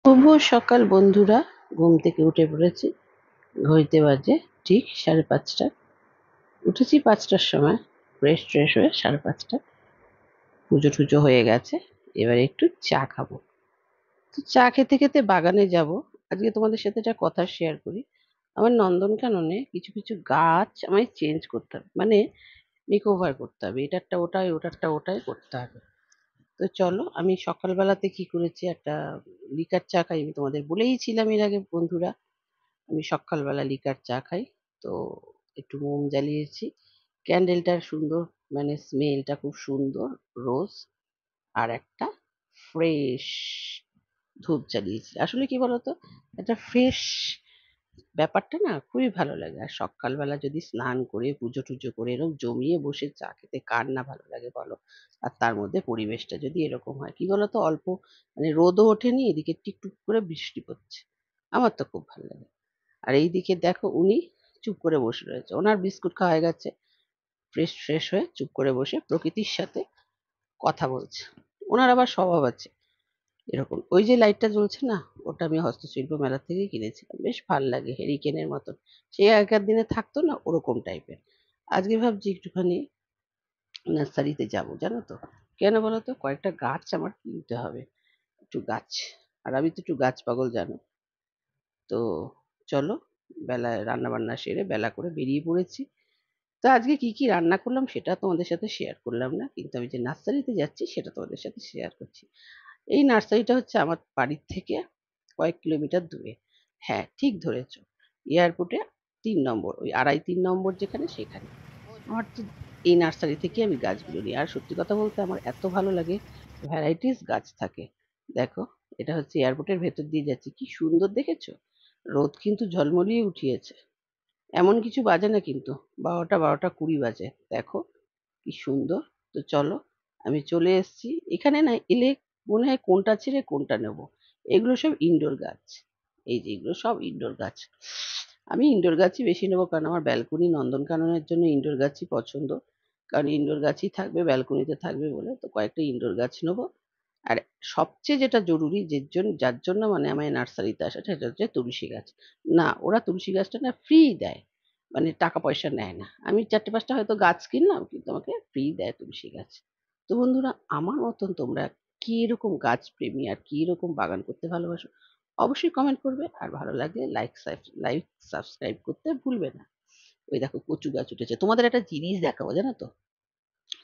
শুভ সকাল বন্ধুরা। ঘুম থেকে উঠে পড়েছি। ঘড়িতে বাজে ঠিক 5:30। উঠেছি 5টার সময়। ফ্রেশ হয়ে 5:30 পুজো টুজো হয়ে গেছে। এবার একটু চা খাবো। তো চা খেতে খেতে বাগানে যাব। আজকে তোমাদের সাথে একটা কথা শেয়ার করি। আমার নন্দনকাননে কিছু কিছু গাছ আমায় চেঞ্জ করতে হবে, মানে মেকওভার করতে হবে। এটারটা ওটাই, ওটারটা ওটাই করতে হবে। তো চলো, আমি সকালবেলাতে কি করেছি, একটা লিকার চা খাই। আমি তোমাদের বলেই ছিলাম এর আগে বন্ধুরা, আমি সকালবেলা লিকার চা খাই। তো একটু মোম জ্বালিয়েছি। ক্যান্ডেলটার সুন্দর, মানে স্মেলটা খুব সুন্দর, রোজ। আর একটা ফ্রেশ ধূপ জ্বালিয়েছি। আসলে কি বলতো, একটা ফ্রেশ ব্যাপারটা না খুবই ভালো লাগে। আর সকালবেলা যদি স্নান করে পুজো টুজো করে এরকম জমিয়ে বসে চা খেতে কার না ভালো লাগে বলো। আর তার মধ্যে পরিবেশটা যদি এরকম হয়, কি বলতো, অল্প মানে রোদও ওঠেনি, এদিকে টিকটুক করে বৃষ্টি পড়ছে। আমার তো খুব ভালো লাগে। আর এইদিকে দেখো, উনি চুপ করে বসে রয়েছে। ওনার বিস্কুট খাওয়া হয়ে গেছে। ফ্রেশ হয়ে চুপ করে বসে প্রকৃতির সাথে কথা বলছে। ওনার আবার স্বভাব আছে এরকম। ওই যে লাইটটা জ্বলছে না, ওটা আমি হস্তশিল্প মেলা থেকেই কিনেছিলাম। বেশ ভাল লাগে, হেরিকেনের মতন। সেই আগেকার দিনে থাকতো না, ওরকম টাইপের। আজকে ভাবছি একটুখানি নার্সারিতে যাবো, জানো তো। কেন বলো তো, কয়েকটা গাছ আমার কিনতে হবে। একটু গাছ। আর আমি তো একটু গাছ পাগল, জানো। তো চলো, বেলায় রান্না বান্না সেরে বেলা করে বেরিয়ে পড়েছি। তো আজকে কি কি রান্না করলাম সেটা তোমাদের সাথে শেয়ার করলাম না, কিন্তু আমি যে নার্সারিতে যাচ্ছি সেটা তোমাদের সাথে শেয়ার করছি। এই নার্সারিটা হচ্ছে আমার বাড়ির থেকে কয়েক কিলোমিটার দূরে। হ্যাঁ, ঠিক ধরেছো। এয়ারপোর্টে 3 নম্বর, ওই 2.5-3 নম্বর যেখানে, সেখানে। আমার তো এই নার্সারি থেকে আমি গাছগুলো নিই। আর সত্যি কথা বলতে আমার এত ভালো লাগে, ভ্যারাইটিস গাছ থাকে। দেখো, এটা হচ্ছে এয়ারপোর্টের ভেতর দিয়ে যাচ্ছি, কি সুন্দর দেখেছো। রোদ কিন্তু ঝলমলিয়ে উঠিয়েছে। এমন কিছু বাজে না কিন্তু, 12টা 20 বাজে। দেখো কি সুন্দর। তো চলো, আমি চলে এসেছি। এখানে না এলে মনে হয় কোনটা ছেড়ে কোনটা নেব। এগুলো সব ইনডোর গাছ। এই যে এগুলো সব ইনডোর গাছ। আমি ইনডোর গাছই বেশি নেবো, কারণ আমার ব্যালকনি নন্দনকাননের জন্য ইনডোর গাছই পছন্দ। কারণ ইনডোর গাছই থাকবে, ব্যালকনিতে থাকবে বলে। তো কয়েকটা ইনডোর গাছ নেবো। আর সবচেয়ে যেটা জরুরি, যার জন্য মানে আমার নার্সারিতে আসা, সেটা হচ্ছে তুলসী গাছ। না, ওরা তুলসী গাছটা না ফ্রি দেয়, মানে টাকা পয়সা নেয় না। আমি 4টে 5টা হয়তো গাছ কিনলাম, কিন্তু আমাকে ফ্রি দেয় তুলসী গাছ। তো বন্ধুরা, আমার মতন তোমরা কি রকম গাছ প্রেমী আর কি রকম বাগান করতে ভালোবাসো, অবশ্যই কমেন্ট করবে। আর ভালো লাগলে লাইক সাবস্ক্রাইব করতে ভুলবে না। ওই দেখো কচু গাছ উঠেছে। তোমাদের একটা জিনিস দেখাবো, জানো তো।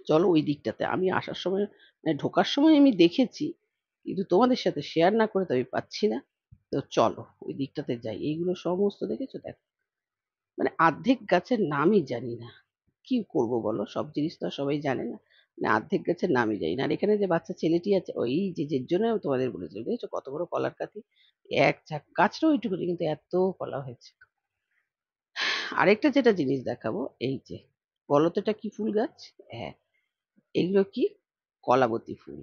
চলো ওই দিকটাতে, আমি আসার সময়, মানে ঢোকার সময় আমি দেখেছি, কিন্তু তোমাদের সাথে শেয়ার না করে তো আমি পাচ্ছি না। তো চলো ওই দিকটাতে যাই। এইগুলো সমস্ত দেখেছো, দেখো। মানে অর্ধেক গাছের নামই জানি না। কি করব বলো, সব জিনিস তো আর সবাই জানে না। মানে অর্ধেক গাছের নামই জানি না। আর এখানে যে বাচ্চা ছেলেটি আছে, ওই যে যের জন্য আমি তোমাদের বলেছিলাম, দেখেছো কত বড় কলার কাঁদি। এক ঝাঁক গাছটা ওইটুকুনি, কিন্তু এত কলা হয়েছে। আরেকটা যেটা জিনিস দেখাবো, এই যে, বলো তো এটা কি ফুল গাছ? হ্যাঁ, এগুলো কি? কলাবতী ফুল।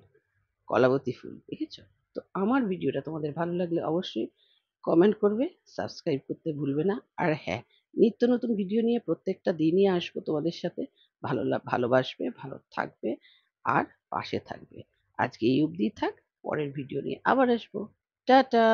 কলাবতী ফুল, দেখেছো? তো আমার ভিডিওটা তোমাদের ভালো লাগলে অবশ্যই কমেন্ট করবে, সাবস্ক্রাইব করতে ভুলবে না। আর হ্যাঁ, নিত্য নতুন ভিডিও নিয়ে প্রত্যেকটা দিনই আসবো তোমাদের সাথে। ভালোবাসবে, ভালো থাকবে, আর পাশে থাকবে। আজকে এই অবধিই থাক। পরের ভিডিও নিয়ে আবার আসবো। টাটা।